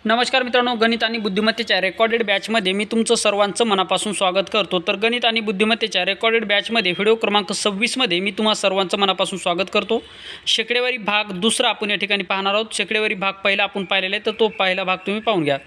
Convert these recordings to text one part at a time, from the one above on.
नमस्कार मित्रांनो, गणित आणि बुद्धिमत्तेच्या रेकॉर्डेड बॅचमध्ये मी तुमचं सर्वांचं मनापासून स्वागत करतो। तर गणित आणि बुद्धिमत्तेच्या रेकॉर्डेड बॅचमध्ये व्हिडिओ क्रमांक 26 मध्ये मी तुम्हा सर्वांचं मनापासून स्वागत करतो। शेकडेवारी भाग दुसरा आपण या ठिकाणी पाहणार आहोत। शेकडेवारी भाग पहिला आपण पाहिलेला आहे, तर तो पहिला भाग तुम्ही पाहून घ्या।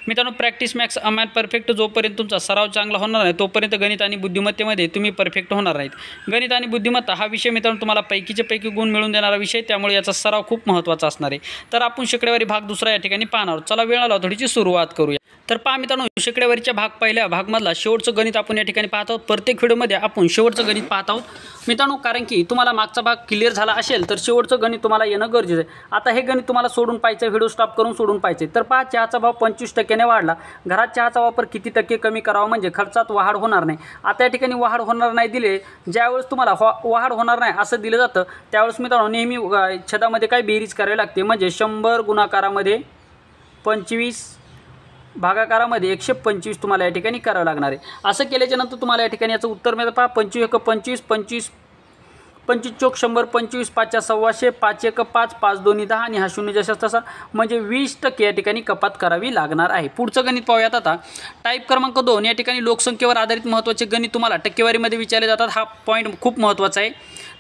मित्रांनो, प्रॅक्टिस मॅक्स अमॅन परफेक्ट जोपर्यंत तुमचा सराव चांगला होणार नाही तोपर्यंत गणित आणि बुद्धिमत्तेमध्ये तुम्ही परफेक्ट होणार नाहीत। गणित आणि बुद्धिमत्ता हा विषय मित्रांनो तुम्हाला पैकीचे पैकी गुण मिळवून देणारा विषय, त्यामुळे याचा सराव खूप महत्त्वाचा असणार आहे। तर आपण शेकडेवारी भाग दुसरा या ठिकाणी पाहणार आहोत। चला वेळ आला थोडीशी सुरुवात करूया। तर पहा मित्रांनो, शेकडेवारीच्या भाग पहिल्या भागमधला शेवटचं गणित आपण या ठिकाणी पाहत आहोत। प्रत्येक व्हिडिओमध्ये आपण शेवटचं गणित पाहत आहोत मित्रांनो, कारण की तुम्हाला मागचा भाग क्लिअर झाला असेल तर शेवटचं गणित तुम्हाला येणं गरजेचं आहे। आता हे गणित तुम्हाला सोडून पाहायचं, व्हिडिओ स्टॉप करून सोडून पाहायचे। तर पहा, चहाचा भाव 25% ने वाढला, घरात चहाचा वापर किती टक्के कमी करावा म्हणजे खर्चात वाढ होणार नाही। आता या ठिकाणी वाढ होणार नाही दिले, ज्यावेळेस तुम्हाला वाढ होणार नाही असं दिलं जातं त्यावेळेस मित्रांनो नेहमी छेदामध्ये काय बेरीज करावी लागते, म्हणजे 100 गुणाकारामध्ये 25 भागाकारामध्ये 125 तुम्हाला या ठिकाणी करावं लागणार आहे। असं केल्याच्या नंतर तुम्हाला या ठिकाणी याचं उत्तर मिळतं। पहा, 25 × 25, 25 25 चौक 100, 25 5 100, 5 1 5, 5 2 10 आणि हा 0 जसा तसा, म्हणजे 20% या ठिकाणी कपात करावी लागणार आहे। पुढचं गणित पाहूयात आता। टाईप क्रमांक 2 या ठिकाणी लोकसंख्येवर आधारित महत्त्वाचे गणित तुम्हाला टक्केवारीमध्ये विचारले जातात। हा पॉईंट खूप महत्त्वाचा आहे।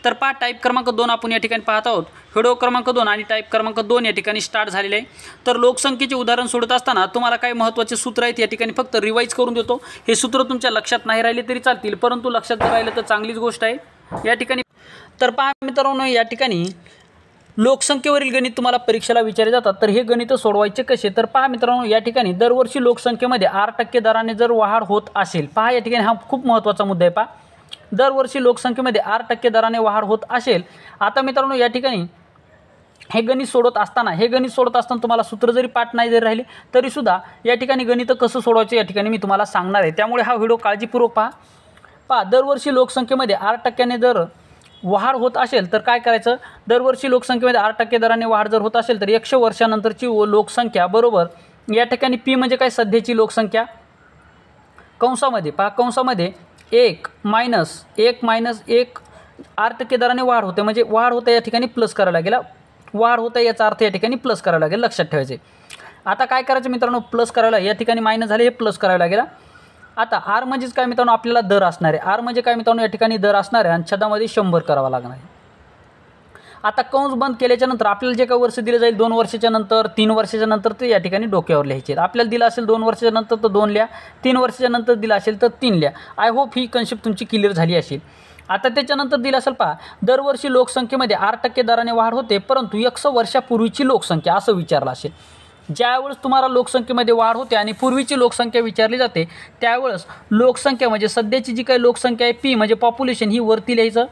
तर पहा, टाईप क्रमांक 2 आपण या ठिकाणी पाहत आहोत। व्हिडिओ क्रमांक 2 आणि टाईप क्रमांक 2 या ठिकाणी स्टार्ट झालेले आहे। तर लोकसंख्येचे उदाहरण सोडत असताना तुम्हाला काही महत्त्वाचे सूत्र आहेत या ठिकाणी फक्त रिवाइज करून देतो। हे सूत्र तुमच्या लक्षात नाही राहिले तरी चालतील, परंतु लक्षात जर राहिलं तर चांगलीच गोष्ट आहे या ठिकाणी। तर पहा मित्रांनो, या ठिकाणी लोकसंख्येवरील गणित तुम्हाला परीक्षेला विचारले जातात। तर हे गणित सोडवायचे कसे, तर पहा मित्रांनो, या ठिकाणी दरवर्षी लोकसंख्येमध्ये 8% दराने जर वाढ होत असेल, पहा या ठिकाणी हा खूप महत्त्वाचा मुद्दा आहे। पहा, दरवर्षी लोकसंख्येमध्ये 8% दराने वाढ होत असेल। आता मित्रांनो, या ठिकाणी हे गणित सोडत असताना तुम्हाला सूत्र जरी पाठ नाही जरी राहिले तरी सुद्धा या ठिकाणी गणित कसं सोडवायचं या ठिकाणी मी तुम्हाला सांगणार आहे, त्यामुळे हा व्हिडिओ काळजीपूर्वक पहा। दरवर्षी लोकसंख्येमध्ये 8% जर वाढ होत असेल तर काय करायचं, दरवर्षी लोकसंख्येमध्ये 8% दराने वाढ जर होत असेल तर 100 वर्षानंतरची लोकसंख्या बरोबर या ठिकाणी पी म्हणजे काय, सध्याची लोकसंख्या, कंसामध्ये पहा, कंसामध्ये 1 - 1 8% दराने वाढ होते, म्हणजे वाढ होते या ठिकाणी प्लस करावं लागेल। वाढ होते याचा अर्थ या ठिकाणी प्लस करावं लागेल, लक्षात ठेवायचे। आता काय करायचं मित्रांनो, प्लस करावं लागेल, या ठिकाणी मायनस झाले, हे प्लस करावं लागेल। आता आर म्हणजेच काय मित्रांनो, आपल्याला दर असणार आहे। आर म्हणजे काय मित्रांनो, या ठिकाणी दर असणार आहे आणि छदामध्ये 100 करावा लागणार आहे। आता कंस बंद केल्याच्या नंतर आपल्याला जे काही वर्ष दिले जाईल, 2 वर्षाच्या नंतर, 3 वर्षाच्या नंतर, ते या ठिकाणी डोक्यावर लिहायचे। आपल्याला दिलं असेल 2 वर्षाच्या नंतर तर 2 लिहा, 3 वर्षाच्या नंतर दिलं असेल तर 3 लिहा। आय होप ही कन्सेप्ट तुमची क्लिअर झाली असेल। आता त्याच्यानंतर दिलं असेल, पहा, दरवर्षी लोकसंख्येमध्ये 8% दराने वाढ होते, परंतु 100 वर्षापूर्वीची लोकसंख्या असं विचारलं असेल। ज्यावेळेस तुम्हाला लोकसंख्येमध्ये वाढ होते आणि पूर्वीची लोकसंख्या विचारली जाते त्यावेळेस लोकसंख्या म्हणजे सध्याची जी काही लोकसंख्या आहे पी म्हणजे पॉप्युलेशन ही वरती लिहायचं,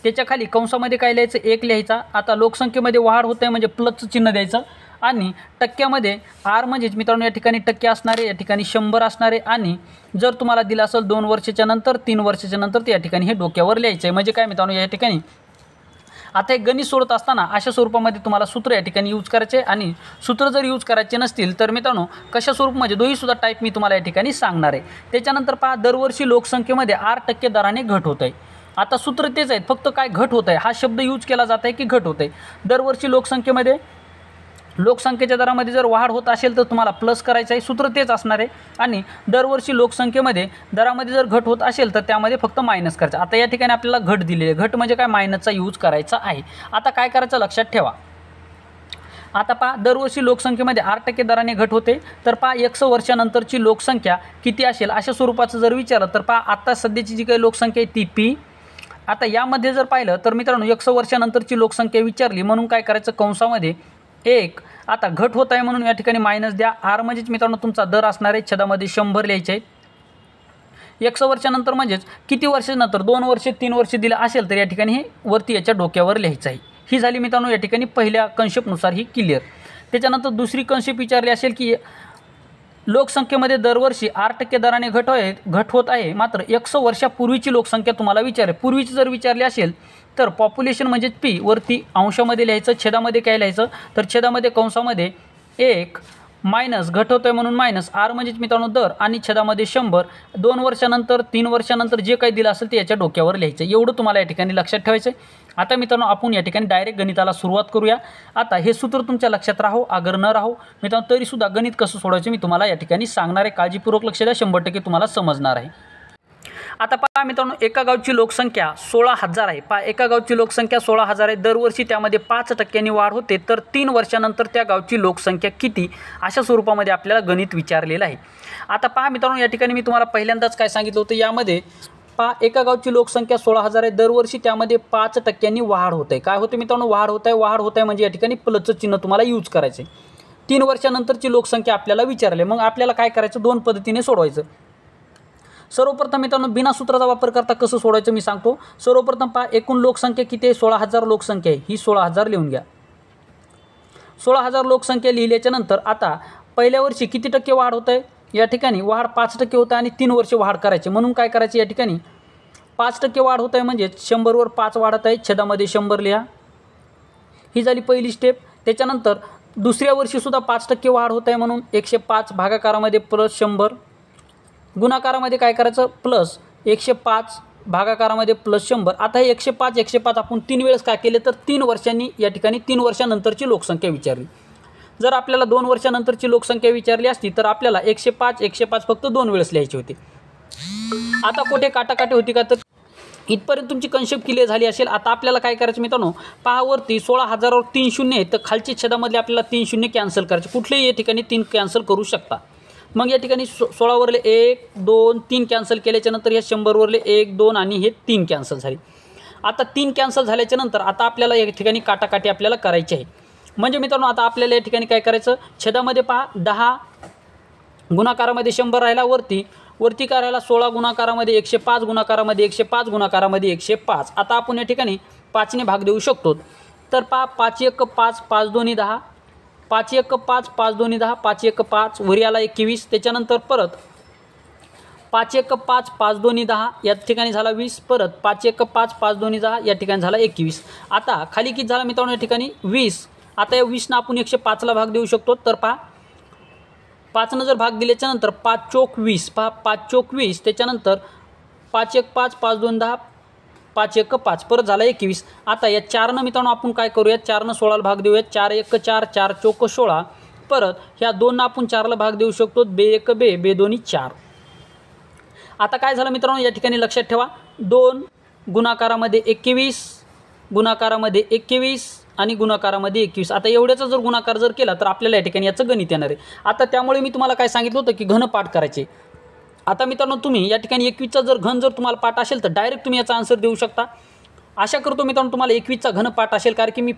त्याच्या खाली कंसामध्ये काय लिहायचं, 1 लिहायचा। आता लोकसंख्येमध्ये वाढ होते म्हणजे प्लसचं चिन्ह द्यायचं आणि टक्क्यामध्ये आर म्हणजेच मित्रांनो या ठिकाणी टक्के असणारे, या ठिकाणी 100 असणारे, आणि जर तुम्हाला दिलं असेल 2 वर्षाच्या नंतर, 3 वर्षाच्या नंतर, ते या ठिकाणी हे डोक्यावर लिहायचं आहे। म्हणजे काय मित्रांनो, या ठिकाणी आता हे गणित सोडत असताना अशा स्वरूपामध्ये तुम्हाला सूत्र या ठिकाणी यूज करायचे, आणि सूत्र जर यूज करायचे नसतील तर मित्रांनो कशा स्वरूप म्हणजे दोन्ही सुद्धा टाईप मी तुम्हाला या ठिकाणी सांगणार आहे। त्याच्यानंतर पहा, दरवर्षी लोकसंख्येमध्ये 8% दराने घट होत आहे। आता सूत्र तेच आहेत, फक्त काय घट होत आहे हा शब्द यूज केला जात आहे की घट होत आहे। दरवर्षी लोकसंख्येच्या दरामध्ये जर वाढ होत असेल तर तुम्हाला प्लस करायचं आहे, सूत्र तेच असणार आहे। आणि दरवर्षी लोकसंख्येमध्ये दरामध्ये जर घट होत असेल तर त्यामध्ये फक्त मायनस करायचं। आता या ठिकाणी आपल्याला घट दिलेली आहे, घट म्हणजे काय, मायनसचा यूज करायचा आहे। आता काय करायचं लक्षात ठेवा। आता पहा, दरवर्षी लोकसंख्येमध्ये 8% दराने घट होते, तर पहा 100 वर्षानंतरची लोकसंख्या किती असेल अशा स्वरूपाचं जर विचारलं तर पहा, आता सध्याची जी काही लोकसंख्या आहे ती पी। आता यामध्ये जर पाहिलं तर मित्रांनो 100 वर्षानंतरची लोकसंख्या विचारली म्हणून काय करायचं, कंसामध्ये 1, आता घट होत आहे म्हणून या ठिकाणी मायनस द्या। आर म्हणजेच मित्रांनो तुमचा दर असणार आहे, छदामध्ये 100 लिहायचे आहेत। 100 वर्षानंतर म्हणजेच किती वर्षानंतर, 2 वर्ष 3 वर्ष दिलं असेल तर या ठिकाणी हे वरती याच्या डोक्यावर लिहायचं आहे। ही झाली मित्रांनो या ठिकाणी पहिल्या कन्सेप्टनुसार ही क्लिअर। त्याच्यानंतर दुसरी कन्सेप्ट विचारली असेल की लोकसंख्येमध्ये दरवर्षी 8% दराने घट होत आहे, मात्र 100 वर्षापूर्वीची लोकसंख्या तुम्हाला विचारेल। पूर्वीची जर विचारली असेल तर पॉप्युलेशन म्हणजेच पी वरती अंशामध्ये लिहायचं, छेदामध्ये काय लिहायचं, तर छेदामध्ये कंसामध्ये 1 मायनस घट होतोय म्हणून मायनस आर म्हणजेच मित्रांनो दर आणि छेदामध्ये 100 2 वर्षानंतर 3 वर्षानंतर जे काही दिलं असेल ते याच्या डोक्यावर लिहायचं एवढं तुम्हाला या ठिकाणी लक्षात ठेवायचं आहे। आता मित्रांनो आपण या ठिकाणी डायरेक्ट गणिताला सुरुवात करूया। आता हे सूत्र तुमच्या लक्षात राहो अगर न राहो मित्रांनो तरीसुद्धा गणित कसं सोडवायचं मी तुम्हाला या ठिकाणी सांगणार आहे। काळजीपूर्वक लक्ष द्या 100% तुम्हाला समजणार आहे। आता पहा मित्रांनो एका गावची लोकसंख्या 16,000 आहे। पहा एका गावची लोकसंख्या 16,000 आहे। दरवर्षी त्यामध्ये 5% वाढ होते तर 3 वर्षानंतर त्या गावची लोकसंख्या किती अशा स्वरूपामध्ये आपल्याला गणित विचारलेलं आहे। आता पहा मित्रांनो या ठिकाणी मी तुम्हाला पहिल्यांदाच काय सांगितलं होतं यामध्ये पहा एका गावची लोकसंख्या 16,000 आहे। दरवर्षी त्यामध्ये 5% वाढ होते। काय होते मित्रांनो वाढ होत आहे म्हणजे या ठिकाणी प्लसचं चिन्ह तुम्हाला यूज करायचे। 3 वर्षानंतरची लोकसंख्या आपल्याला विचारली मग आपल्याला काय करायचं 2 पद्धतीने सोडवायचं। सर्वप्रथम मित्रांनो बिना सूत्राचा वापर करता कसं सोडवायचं मी सांगतो। सर्वप्रथम पहा एकूण लोकसंख्या किती आहे 16,000 लोकसंख्या आहे ही 16,000 लिहून घ्या। 16,000 लोकसंख्या लिहिल्याच्या नंतर आता पहिल्या वर्षी किती टक्के वाढ होत आहे या ठिकाणी वाढ 5% होत आहे आणि 3 वर्ष वाढ करायची म्हणून काय करायचे या ठिकाणी 5% वाढ होत आहे म्हणजे 100 वर 5 वाढत आहे छेदामध्ये 100 लिहा ही झाली पहिली स्टेप। त्याच्यानंतर दुसऱ्या वर्षी सुद्धा 5% वाढ होत आहे म्हणून 105 भागाकारामध्ये प्लस 100 गुणाकारामध्ये काय करायचं प्लस 105 भागाकारामध्ये प्लस 100। आता हे 105 आपण 3 वेळेस काय केले तर 3 वर्षांनी या ठिकाणी 3 वर्षानंतरची लोकसंख्या विचारली। जर आपल्याला 2 वर्षानंतरची लोकसंख्या विचारली असती तर आपल्याला 105 फक्त 2 वेळेस लिहायची होती। आता कुठे काटाकाटी होती का तर इथपर्यंत तुमची कन्सेप्ट क्लिअर झाली असेल। आता आपल्याला काय करायचं मित्रांनो पहा वरती 16,000 वर 3 शून्य आहे तर खालच्या छेदामधले आपल्याला 3 शून्य कॅन्सल करायचे कुठलेही या ठिकाणी 3 कॅन्सल करू शकता। मग या ठिकाणी 16 वरले 1 2 3 कॅन्सल केल्याच्या नंतर या 100 वरले 1 2 आणि हे 3 कॅन्सल झाले। आता 3 कॅन्सल झाल्याच्या नंतर आता आपल्याला या ठिकाणी काटाकाटी आपल्याला करायची आहे। म्हणजे मित्रांनो आता आपल्याला या ठिकाणी काय करायचं छेदामध्ये पहा 10 गुणाकारामध्ये 100 राहिला वरती काय राहिला 16 गुणाकारामध्ये 105 गुणाकारामध्ये 105 गुणाकारामध्ये 105। आता आपण या ठिकाणी 5 ने भाग देऊ शकतो तर पहा 5 1 5 5 2 10 5 1 5 5 2 10 5 1 5 वर आला 21 त्याच्यानंतर परत 5 1 5 5 2 10 या ठिकाणी झाला 20 परत 5 1 5 5 2 10 या ठिकाणी झाला 21। आता खाली किती झाला मित्रांनो या ठिकाणी 20। आता या 20 ना आपण 105 ला भाग देऊ शकतो तर पहा 5 ने जर भाग दिल्याच्या नंतर 5 चौक 20 पहा 5 चौक 20 त्याच्यानंतर 5 1 5 5 2 10 5 1 5 परत झाला 21। आता या 4 ने मित्रांनो आपण काय करूया 4 ने 16 ला भाग देऊया 4 1 4 4 चौक 16 परत ह्या 2 ना आपण 4 ला भाग देऊ शकतो बे 1 बे बे 2 4। आता काय झालं मित्रांनो या ठिकाणी लक्षात ठेवा 2 गुणाकारामध्ये 21 गुणाकारामध्ये 21 आणि गुणाकारामध्ये 21। आता एवढ्याचा जर गुणाकार जर केला तर आपल्याला या ठिकाणी याचं गणित येणार आहे। आता त्यामुळे मी तुम्हाला काय सांगितलं होतं की घनपाठ करायचे। आता मित्रांनो तुम्ही या ठिकाणी 21चा जर घन जर तुम्हाला पाठ असेल तर डायरेक्ट तुम्ही याचा आन्सर देऊ शकता। आशा करतो मित्रांनो तुम्हाला 21चा घनपाठ असेल कारण की मी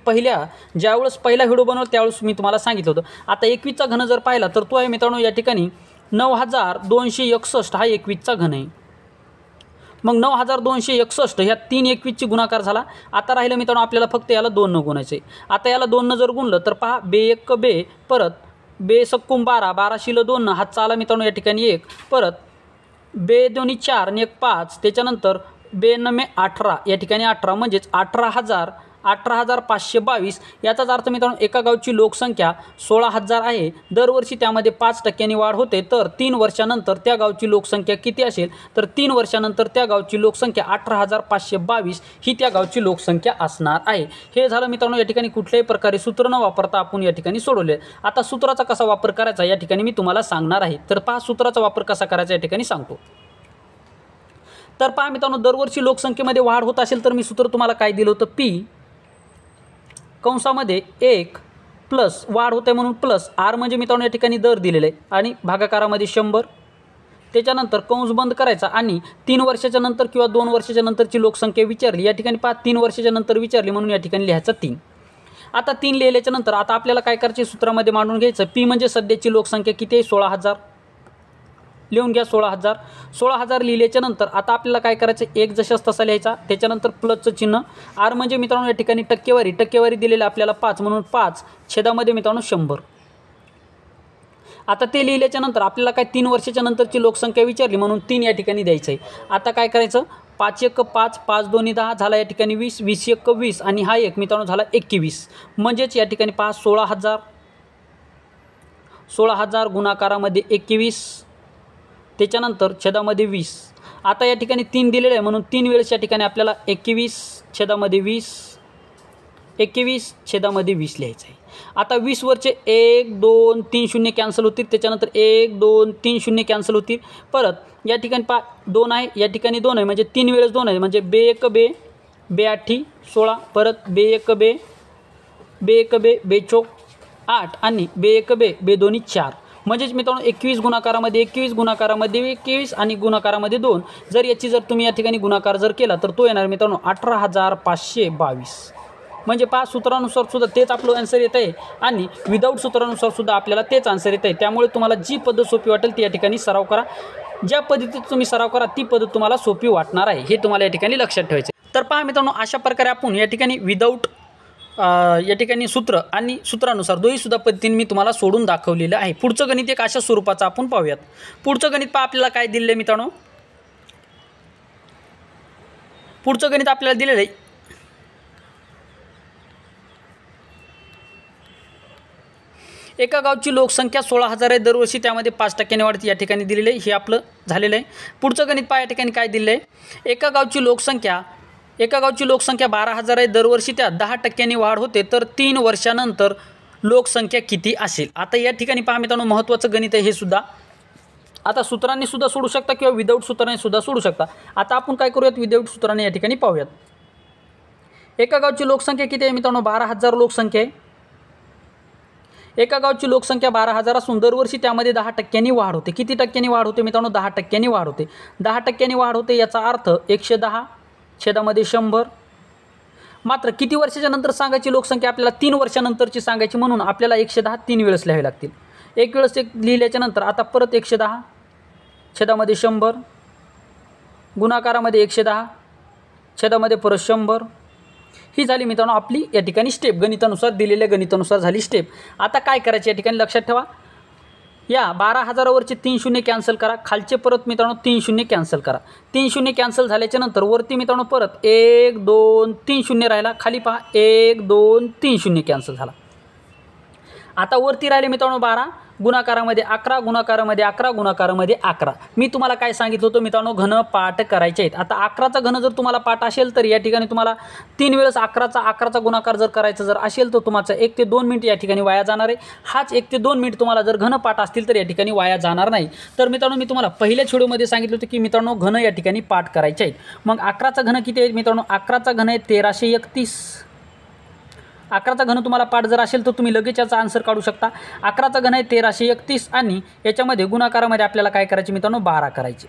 ज्यावेळेस पहिला व्हिडिओ बनवला त्यावेळेस मी तुम्हाला सांगितलं होतं। आता 21चा घन जर पाहिला तर तो आहे मित्रांनो या ठिकाणी 9261 हा 21चा घन आहे। मग 9261 ह्या 3 21ची गुणाकार झाला। आता राहिलं मित्रांनो आपल्याला फक्त याला 2 न गुणायचे। आता याला 2 न जर गुणलं तर पहा बे 1 बे परत बे सक्कुम 12 12 शिल 2 हातचा आला मित्रांनो या ठिकाणी 1 परत बे 2 4 आणि 1 5 त्याच्यानंतर बे 9 18 या ठिकाणी 18 म्हणजेच 18,522। याचाच अर्थ मित्रांनो एका गावची लोकसंख्या 16,000 आहे। दरवर्षी त्यामध्ये 5% वाढ होते तर 3 वर्षानंतर त्या गावची लोकसंख्या किती असेल तर 3 वर्षानंतर त्या गावची लोकसंख्या 18,522 ही त्या गावची लोकसंख्या असणार आहे। हे झालं मित्रांनो या ठिकाणी कुठल्याही प्रकारे सूत्र न वापरता आपण या ठिकाणी सोडवले। आता सूत्राचा कसा वापर करायचा या ठिकाणी मी तुम्हाला सांगणार आहे। तर पहा सूत्राचा वापर कसा करायचा या ठिकाणी सांगतो। तर पहा मित्रांनो दरवर्षी लोकसंख्येमध्ये वाढ होत असेल तर मी सूत्र तुम्हाला काय दिलं होतं पी कंसामध्ये 1 प्लस वाढ होते म्हणून प्लस आर म्हणजे मित्रांनो या ठिकाणी दर दिलेला आहे आणि भागाकारामध्ये 100 त्याच्यानंतर कंस बंद करायचा आणि 3 वर्षाच्या नंतर किंवा 2 वर्षाच्या नंतरची लोकसंख्या विचारली या ठिकाणी पहा 3 वर्षाच्या नंतर विचारली म्हणून या ठिकाणी लिहायचा 3। आता 3 लिहिल्याच्या नंतर आता आपल्याला काय करायचे सूत्रामध्ये मांडून घ्यायचं पी म्हणजे सध्याची लोकसंख्या किती आहे 16,000 लिहून घ्या 16,000 लिहिल्याच्या नंतर आता आपल्याला काय करायचं 1 जशास तसा लिहायचा त्याच्यानंतर प्लसचं चिन्ह आर म्हणजे मित्रांनो या ठिकाणी टक्केवारी दिलेली आपल्याला 5 म्हणून 5 छेदामध्ये मित्रांनो 100। आता ते लिहिल्याच्या नंतर आपल्याला काय 3 वर्षाच्या नंतरची लोकसंख्या विचारली म्हणून 3 या ठिकाणी द्यायचं आहे। आता काय करायचं 5 1 5 5 2 10 झाला या ठिकाणी 20 20 1 20 आणि हा 1 मित्रांनो झाला 21 म्हणजेच या ठिकाणी पहा 16,000 गुणाकारामध्ये 21, त्याच्यानंतर छेदामध्ये 20. आता या ठिकाणी 3 दिलेलं आहे म्हणून 3 वेळेस या ठिकाणी आपल्याला 21 छेदामध्ये 20, 21 छेदामध्ये 20 लिहायचं आहे. आता 20 वरचे 1 2 3 0 कॅन्सल होतील, त्याच्यानंतर 1 2 3 0 कॅन्सल होतील. परत या ठिकाणी 2 आहे, या ठिकाणी 2 आहे, म्हणजे 3 वेळेस 2 आहे, म्हणजे बे 1 बे, बे 8 16, परत बे 1 बे, बे 1 बे, बे 4 8 आणि बे 1 बे, बे 2 4. म्हणजेच मित्रांनो 21 गुणाकारामध्ये 21 गुणाकारामध्ये 21 आणि गुणाकारामध्ये 2. जर याची जर तुम्ही या ठिकाणी गुणाकार जर केला तर तो येणार मित्रांनो 18,522. म्हणजे सूत्रानुसार सुद्धा तेच आपलं आन्सर येत आहे आणि विदाऊट सूत्रानुसार सुद्धा आपल्याला तेच आन्सर येत आहे. त्यामुळे तुम्हाला जी पद्धत सोपी वाटेल ती या ठिकाणी सराव करा. ज्या पद्धतीत तुम्ही सराव करा ती पद्धत तुम्हाला सोपी वाटणार आहे, हे तुम्हाला या ठिकाणी लक्षात ठेवायचं आहे. तर पहा मित्रांनो, अशा प्रकारे आपण या ठिकाणी विदाऊट या ठिकाणी सूत्र आणि सूत्रानुसार दोन्हीसुद्धा पद्धतीने मी तुम्हाला सोडून दाखवलेलं आहे. पुढचं गणित एक अशा स्वरूपाचं आपण पाहूयात. पुढचं गणित पहा आपल्याला काय दिलेलं आहे मित्रांनो. पुढचं गणित आपल्याला दिलेलं आहे एका गावची लोकसंख्या 16,000 आहे दरवर्षी, त्यामध्ये 5% वाढती या ठिकाणी दिलेलं आहे. हे आपलं झालेलं आहे. पुढचं गणित पहा या ठिकाणी काय दिलेलं आहे. एका गावची लोकसंख्या 12,000 आहे दरवर्षी, त्यात 10% वाढ होते, तर 3 वर्षानंतर लोकसंख्या किती असेल. आता या ठिकाणी पहा मित्रांनो महत्त्वाचं गणित आहे हे सुद्धा. आता सूत्रांनी सुद्धा सोडू शकता किंवा विदाऊट सूत्राने सुद्धा सोडू शकता. आता आपण काय करूयात, विदाऊट सूत्राने या ठिकाणी पाहूयात. एका गावची लोकसंख्या किती आहे मित्रांनो, 12,000 लोकसंख्या आहे. एका गावची लोकसंख्या 12,000 असून दरवर्षी त्यामध्ये 10% वाढ होते. किती टक्क्यांनी वाढ होते मित्रांनो, 10% वाढ होते. 10% वाढ होते याचा अर्थ 110 छेदामध्ये 100. मात्र किती वर्षाच्या नंतर सांगायची लोकसंख्या, आपल्याला 3 वर्षानंतरची सांगायची, म्हणून आपल्याला 110 3 वेळेस लिहावे लागतील. एक वेळेस एक लिहिल्याच्या नंतर आता परत 110 छेदामध्ये 100, गुणाकारामध्ये 110 छेदामध्ये परत 100. ही झाली मित्रांनो आपली या ठिकाणी स्टेप, गणितानुसार दिलेल्या गणितानुसार झाली स्टेप. आता काय करायचे या ठिकाणी लक्षात ठेवा. या 12,000वरचे 3 शून्य कॅन्सल करा, खालचे परत मित्रांनो 3 शून्य कॅन्सल करा. 3 शून्य कॅन्सल झाल्याच्या नंतर वरती मित्रांनो परत 1 2 3 शून्य राहिला, खाली पहा 1 2 3 शून्य कॅन्सल झाला. आता वरती राहिले मित्रांनो 12, गुणाकारामध्ये 11, गुणाकारामध्ये 11, गुणाकारामध्ये 11. मी तुम्हाला काय सांगितलं होतं मित्रांनो, घन पाठ करायचे आहेत. आता 11चा घन जर तुम्हाला पाठ असेल तर या ठिकाणी तुम्हाला 3 वेळेस 11चा गुणाकार जर करायचा जर असेल तर तुम्हाला 1 ते 2 मिनिट या ठिकाणी वाया जाणार आहे. हाच 1 ते 2 मिनिट तुम्हाला जर घन पाठ असतील तर या ठिकाणी वाया जाणार नाही. तर मित्रांनो मी तुम्हाला पहिल्याच व्हिडिओमध्ये सांगितलं होतं की मित्रांनो घन या ठिकाणी पाठ करायचे आहेत. मग 11चा घन किती आहे मित्रांनो, 11चा घन आहे 1331. 11चा घन तुम्हाला पाठ जर असेल तर तुम्ही लगेच याचा आन्सर काढू शकता. 11चा घन आहे 1331 आणि याच्यामध्ये गुणाकारामध्ये आपल्याला काय करायचे मित्रांनो, 12 करायचे.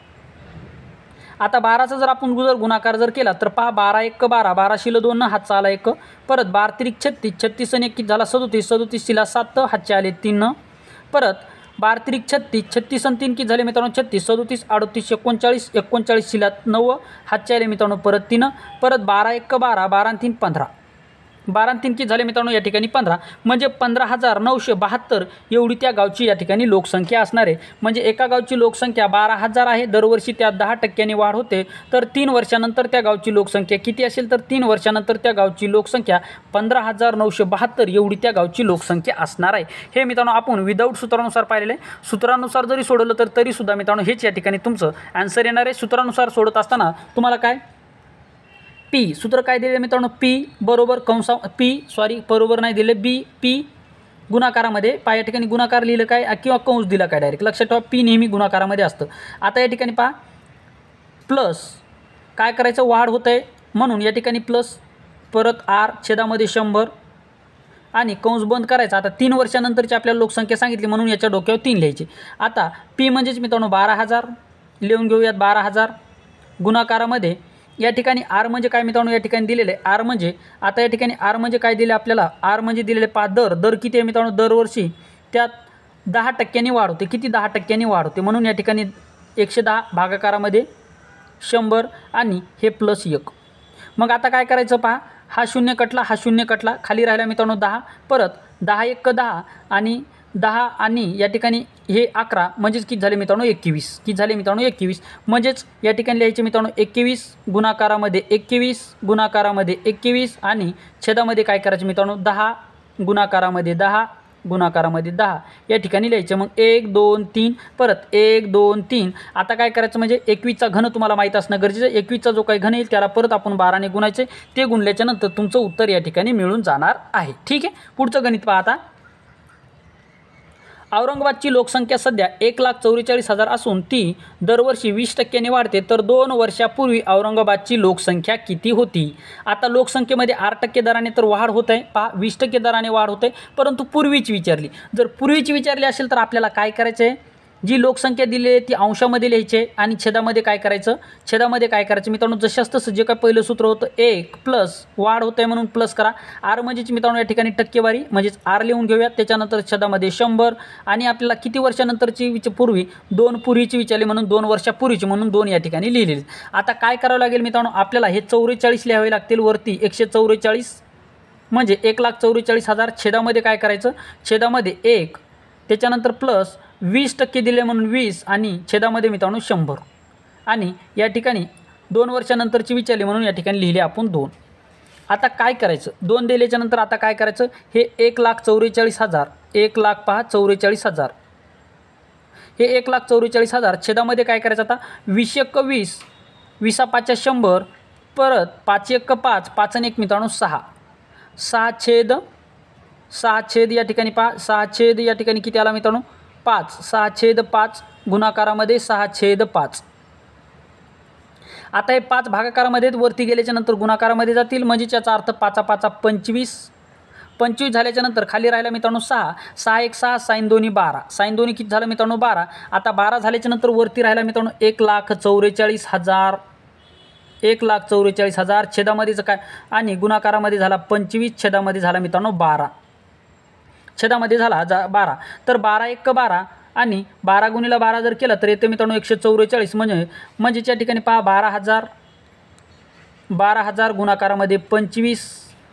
आता 12चा जर आपण गुणाकार जर केला तर पहा 12 1 12, 12 शिल 2 हातचा आला 1, परत 12 त्रिक 36, 36 आणि 1 झाला 37, 37 शिला 7 हातचे आले 3, परत 12 त्रिक 36, 36 आणि 3 किती झाले मित्रांनो 36, 37 38 39, 39 शिला 9 हातचे आले मित्रांनो परत 3, परत 12 1 12, 12 आणि 3 15, 12 आणि 3 किती झाले मित्रांनो या ठिकाणी 15, म्हणजे 15,972 एवढी त्या गावची या ठिकाणी लोकसंख्या असणार आहे. म्हणजे एका गावची लोकसंख्या 12,000 आहे दरवर्षी, त्यात 10% वाढ होते, तर 3 वर्षानंतर त्या गावची लोकसंख्या किती असेल, तर 3 वर्षानंतर त्या गावची लोकसंख्या 15,972 एवढी त्या गावची लोकसंख्या असणार आहे. हे मित्रांनो आपण विदाऊट सूत्रानुसार पाहिलेलं आहे. सूत्रानुसार जरी सोडवलं तर तरीसुद्धा मित्रांनो हेच या ठिकाणी तुमचं आन्सर येणार आहे. सूत्रानुसार सोडत असताना तुम्हाला काय पी सूत्र काय दिले मित्रांनो, पी बरोबर बरोबर नाही दिले, बी पी गुणाकारामध्ये पहा या ठिकाणी गुणाकार लिहिलं काय किंवा कंस दिला काय डायरेक्ट, लक्षात ठेवा पी नेहमी गुणाकारामध्ये असतं. आता या ठिकाणी पहा प्लस काय करायचं, वाढ होत आहे म्हणून या ठिकाणी प्लस, परत आर छेदामध्ये 100 आणि कंस बंद करायचा. आता 3 वर्षानंतरची आपल्याला लोकसंख्या सांगितली म्हणून याच्या डोक्यावर 3 लिहायचे. आता पी म्हणजेच मित्रांनो 12,000 लिहून घेऊयात. 12,000 गुणाकारामध्ये या ठिकाणी आर म्हणजे काय मित्रांनो या ठिकाणी दिलेलं आहे. आर म्हणजे आता या ठिकाणी आर म्हणजे काय दिले आपल्याला, आर म्हणजे दिलेले दर किती आहे मित्रांनो, दरवर्षी त्यात 10% वाढ होते. किती 10% वाढ होते, म्हणून या ठिकाणी 110 भागाकारामध्ये 100 आणि हे +1. मग आता काय करायचं पहा, हा शून्य कटला, खाली राहिला मित्रांनो 10, परत 10 1 10 आणि 10 आणि या ठिकाणी हे 11 म्हणजेच किती झाले मित्रांनो 21. किती झाले मित्रांनो 21. म्हणजेच या ठिकाणी लिहायचे मित्रांनो 21 गुणाकारामध्ये 21 गुणाकारामध्ये 21 आणि छेदामध्ये काय करायचे मित्रांनो 10 गुणाकारामध्ये 10 गुणाकारामध्ये 10 या ठिकाणी लिहायचं। मग 1 2 3 परत 1 2 3। आता काय करायचं म्हणजे 21चा घन तुम्हाला माहीत असणं गरजेचं आहे। 21चा जो काही घन येईल त्याला परत आपण 12ने गुणायचे, ते गुणल्याच्या नंतर तुमचं उत्तर या ठिकाणी मिळून जाणार आहे। ठीक आहे, पुढचं गणित पहा आता। औरंगाबादची लोकसंख्या सध्या 1,44,000 असून ती दरवर्षी 20% वाढते, तर 2 वर्षापूर्वी औरंगाबादची लोकसंख्या किती होती? आता लोकसंख्येमध्ये 8% दराने तर वाढ होत आहे, पहा 20% दराने वाढ होते, परंतु पूर्वीची विचारली, जर पूर्वीची विचारली असेल तर आपल्याला काय करायचं आहे, जी लोकसंख्या दिली आहे ती अंशामध्ये लिहायची आणि छेदामध्ये काय करायचं, छेदामध्ये काय करायचं मित्रांनो, जशास तसं जे काय पहिलं सूत्र होतं 1 प्लस वाढ होत आहे म्हणून प्लस करा, आर म्हणजेच मित्रांनो या ठिकाणी टक्केवारी म्हणजेच आर लिहून घेऊयात, त्याच्यानंतर छेदामध्ये 100 आणि आपल्याला किती वर्षानंतरची पूर्वी 2 पूर्वीची विचारली म्हणून 2 वर्षापूर्वीची म्हणून 2 या ठिकाणी लिहिलेली। आता काय करावं लागेल मित्रांनो, आपल्याला हे 44 लिहावे लागतील, वरती 144 म्हणजे 1,44,000, छेदामध्ये काय करायचं, छेदामध्ये 1 त्याच्यानंतर प्लस 20% दिले म्हणून 20 आणि छेदामध्ये मित्रांनो 100 आणि या ठिकाणी 2 वर्षानंतरची विचारली म्हणून या ठिकाणी लिहिले आपण 2। आता काय करायचं, 2 दिल्याच्या नंतर आता काय करायचं, हे 1,44,000 1,44,000 हे 1,44,000 छेदामध्ये काय करायचं, आता 20 × 20 20 5 100 परत 5 1 5 5 1 मित्रांनो 6 6 छेद या ठिकाणी पहा 6 छेद या ठिकाणी किती आला मित्रांनो 5 6/5 गुणाकारामध्ये 6/5। आता हे 5 भागाकारामध्ये वरती गेल्याच्या नंतर गुणाकारामध्ये जातील, म्हणजे याचा अर्थ 5 5 25 25 झाल्याच्या नंतर खाली राहिला मित्रांनो 6 6 1 6 sin 2 12 sin 2 किती झालं मित्रांनो 12। आता 12 झाल्याच्या नंतर वरती राहिला मित्रांनो 1,44,000 1,44,000 छेदामध्येच काय आणि गुणाकारामध्ये झाला 25 छेदामध्ये झाला मित्रांनो 12 छेदामध्ये झाला 12, तर 12 1 12 आणि 12 × 12 जर केलं तर येते मित्रांनो 144 म्हणजे या ठिकाणी पहा 12,000 गुणाकारामध्ये 25,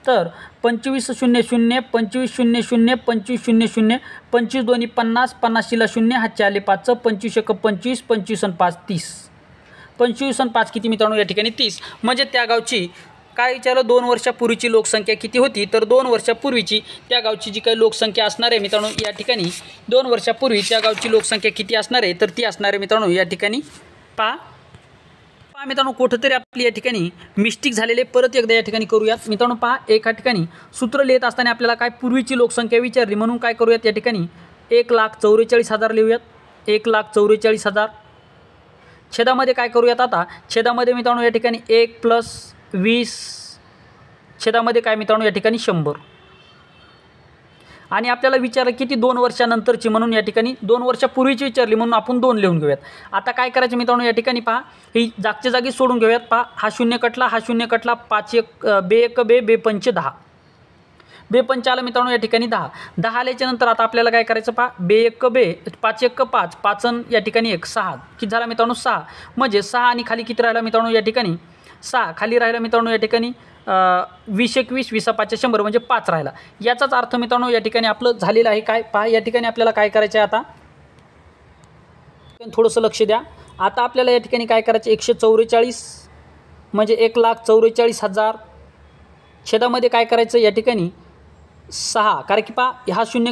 तर 25 0 0 25 0 0 25 0 0 25 2 50 50 ला 0 हातचे आले 5 25 1 25 25 आणि 5 30 25 आणि 5 किती मित्रांनो या ठिकाणी 30, म्हणजे त्या गावची काय विचारलं 2 वर्षापूर्वीची लोकसंख्या किती होती, तर 2 वर्षापूर्वीची त्या गावची जी काही लोकसंख्या असणार आहे मित्रांनो या ठिकाणी 2 वर्षापूर्वी त्या गावची लोकसंख्या किती असणार आहे, तर ती असणार आहे मित्रांनो या ठिकाणी पहा मित्रांनो कुठेतरी आपली या ठिकाणी मिस्टेक झालेले, परत एकदा या ठिकाणी करूयात मित्रांनो। पहा एका ठिकाणी सूत्र लिहित असताना आपल्याला काय पूर्वीची लोकसंख्या विचारली म्हणून काय करूयात या ठिकाणी 1,44,000 लिहूयात 1,44,000 छेदामध्ये काय करूयात, आता छेदामध्ये मित्रांनो या ठिकाणी 1 + 20 छेदामध्ये काय मित्रांनो या ठिकाणी 100 आणि आपल्याला विचारलं किती 2 वर्षानंतरची म्हणून या ठिकाणी 2 वर्षापूर्वीची विचारली म्हणून आपण 2 लिहून घेऊयात। आता काय करायचं मित्रांनो या ठिकाणी पहा ही जागच्या जागी सोडून घेऊयात, पहा हा 0 कटला 5 1 बे 1 बे 5 10 बे 5 आलं मित्रांनो या ठिकाणी 10 आल्याच्या नंतर आता आपल्याला काय करायचं पहा बे 1 बे 5 1 5 5 या ठिकाणी 1 6 किती झाला मित्रांनो 6, म्हणजे 6 आणि खाली किती राहिला मित्रांनो या ठिकाणी 6 खाली राहिला मित्रांनो या ठिकाणी 20 21 20 5 100 म्हणजे 5 राहिला। याचाच अर्थ मित्रांनो या ठिकाणी आपलं झालेलं आहे काय पहा या ठिकाणी आपल्याला काय करायचं आहे, आता थोडंसं लक्ष द्या। आता आपल्याला या ठिकाणी काय करायचं 144 म्हणजे 1,44,000 छेदामध्ये काय करायचं या ठिकाणी 6, कारण की पहा हा 0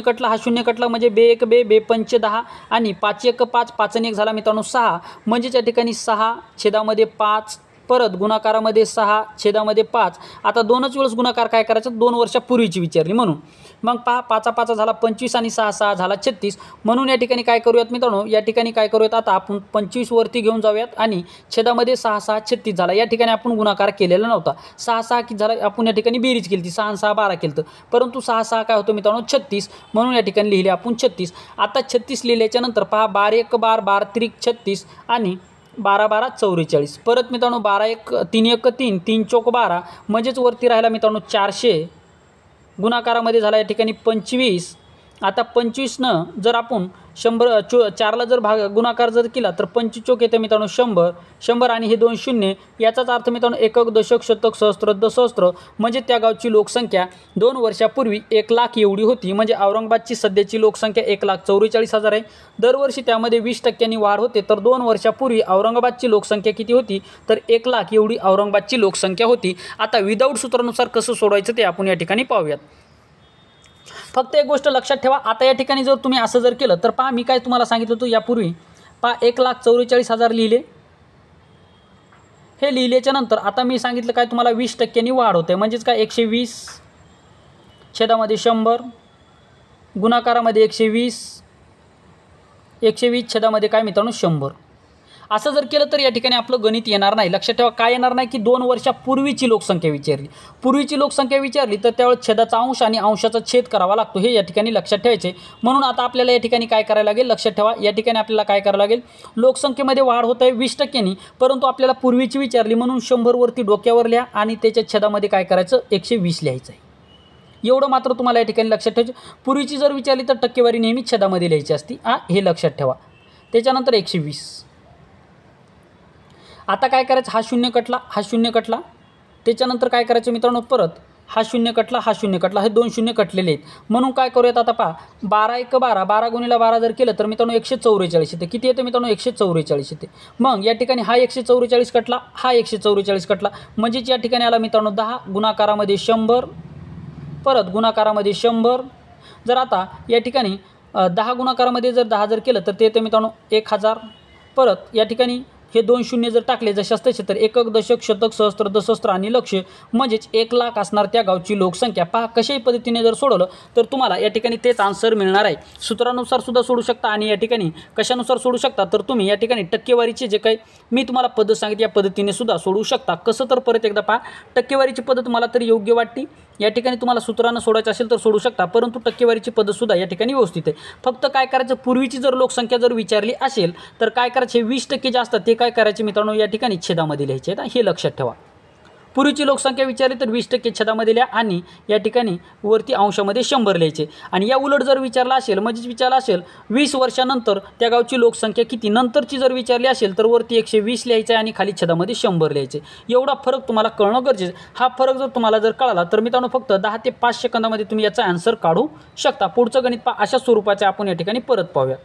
कटला म्हणजे बे 1 बे 5 10 आणि 5 1 5 5 1 झाला मित्रांनो 6, म्हणजे या ठिकाणी 6 छेदामध्ये 5 परत गुणाकारामध्ये 6 छेदामध्ये 5। आता 2च वेळेस गुणाकार काय करायचा 2 वर्षापूर्वीची विचारली म्हणून, मग पहा 5 5 झाला 25 आणि 6 6 झाला 36, म्हणून या ठिकाणी काय करूयात मित्रांनो या ठिकाणी काय करूयात आता आपण 25 वरती घेऊन जाऊयात आणि छेदामध्ये 6 6 36 झाला। या ठिकाणी आपण गुणाकार केलेला नव्हता, 6 6 किती झाला आपण या ठिकाणी बेरीज केली ती 6 आणि 6 12 केलं, परंतु 6 6 काय होतं मित्रांनो 36, म्हणून या ठिकाणी लिहिले आपण 36। आता 36 लिहिल्याच्या नंतर पहा 12 1 12 12 3 36 आणि 12 12 44 परत मित्रांनो 12 1 3 1 3 3 चौक 12 म्हणजेच वरती राहिला मित्रांनो 400 गुणाकारामध्ये झाला या ठिकाणी 25। आता 25 जर आपण 4ला जर गुणाकार जर केला तर 25 चौक येते मित्रांनो 100 आणि हे 2 शून्य, याचाच अर्थ मित्रांनो एकक दशक शतक सहस्त्र दशस्त्र म्हणजे त्या गावची लोकसंख्या 2 वर्षापूर्वी 1 लाख एवढी होती, म्हणजे औरंगाबादची सध्याची लोकसंख्या 1,44,000 आहे। दरवर्षी त्यामध्ये 20% वाढ होते, तर 2 वर्षापूर्वी औरंगाबादची लोकसंख्या किती होती, तर 1 लाख एवढी औरंगाबादची लोकसंख्या होती। आता विदाऊट सूत्रानुसार कसं सोडवायचं ते आपण या ठिकाणी पाहूयात। फक्त एक गोष्ट लक्षात ठेवा, आता या ठिकाणी जर तुम्ही असं जर केलं तर पहा, मी काय तुम्हाला सांगितलं होतं यापूर्वी, पहा 1,44,000 लिहिले. हे लिहिल्याच्या नंतर आता मी सांगितलं काय तुम्हाला 20% वाढ होते, म्हणजेच काय 120 छेदामध्ये 100 गुणाकारामध्ये 120 छेदामध्ये काय मित्रांनो 100. असं जर केलं तर या ठिकाणी आपलं गणित येणार नाही. लक्षात ठेवा काय येणार नाही की 2 वर्षापूर्वीची लोकसंख्या विचारली, पूर्वीची लोकसंख्या विचारली तर त्यावेळेस छेदाचा अंश आणि अंशाचा छेद करावा लागतो, हे या ठिकाणी लक्षात ठेवायचे. म्हणून आता आपल्याला या ठिकाणी काय करायला लागेल, लक्षात ठेवा या ठिकाणी आपल्याला काय करावं लागेल, लोकसंख्येमध्ये वाढ होत आहे 20%नी, परंतु आपल्याला पूर्वीची विचारली म्हणून 100 वरती डोक्यावर लिहा आणि त्याच्या छेदामध्ये काय करायचं 120 लिहायचं आहे. एवढं मात्र तुम्हाला या ठिकाणी लक्षात ठेवायचं. पूर्वीची जर विचारली तर टक्केवारी नेहमी छेदामध्ये लिहायची असती, हे लक्षात ठेवा. त्याच्यानंतर 120. आता काय करायचं, हा शून्य कटला, हा शून्य कटला. त्याच्यानंतर काय करायचं मित्रांनो, परत हा शून्य कटला, हा शून्य कटला, हे 2 शून्य कटलेले आहेत. म्हणून काय करूयात आता पहा, 12 × 12 12 × 12 जर केलं तर मित्रांनो 144 येते. किती येते मित्रांनो 144 येते. मग या ठिकाणी हा 144 कटला, हा 144 कटला, म्हणजेच या ठिकाणी आला मित्रांनो 10 गुणाकारामध्ये 100 परत गुणाकारामध्ये 100. जर आता या ठिकाणी 10 गुणाकारामध्ये जर 10 जर केलं तर ते येते मित्रांनो 1000. परत या ठिकाणी हे 2 शून्य जर टाकले जशास तसे तर एकक, दशक, शतक, सहस्त्र, दशस्त्र आणि लक्ष, म्हणजेच 1,00,000 असणार त्या गावची लोकसंख्या. पहा कशाही पद्धतीने जर सोडवलं तर तुम्हाला या ठिकाणी तेच आन्सर मिळणार आहे. सूत्रानुसार सुद्धा सोडू शकता आणि या ठिकाणी कशानुसार सोडू शकता तर तुम्ही या ठिकाणी टक्केवारीचे जे काही मी तुम्हाला पद्धत सांगितली या पद्धतीने सुद्धा सोडू शकता. कसं तर परत एकदा पहा, टक्केवारीची पद्धत मला तरी योग्य वाटते. या ठिकाणी तुम्हाला सूत्रानं सोडायचं असेल तर सोडू शकता, परंतु टक्केवारीची पद्धतसुद्धा या ठिकाणी व्यवस्थित आहे. फक्त काय करायचं, पूर्वीची जर लोकसंख्या जर विचारली असेल तर काय करायचे 20% जास्त ते काय करायचे मित्रांनो या ठिकाणी छेदामध्ये लिहायचे आहेत, हे लक्षात ठेवा. पूर्वीची लोकसंख्या विचारली तर 20% छेदामध्ये लिहा आणि या ठिकाणी वरती अंशामध्ये 100 लिहायचे. आणि या उलट जर विचारला असेल, म्हणजेच विचारला असेल 20 वर्षानंतर त्या गावची लोकसंख्या किती, नंतरची जर विचारली असेल तर वरती 120 लिहायचं आहे आणि खाली छेदामध्ये 100 लिहायचे. एवढा फरक तुम्हाला कळणं गरजेचं. हा फरक जर तुम्हाला जर कळाला तर मित्रांनो फक्त 10 ते 5 सेकंदामध्ये तुम्ही याचा आन्सर काढू शकता. पुढचं गणित अशा स्वरूपाचे आपण या ठिकाणी परत पाहूया.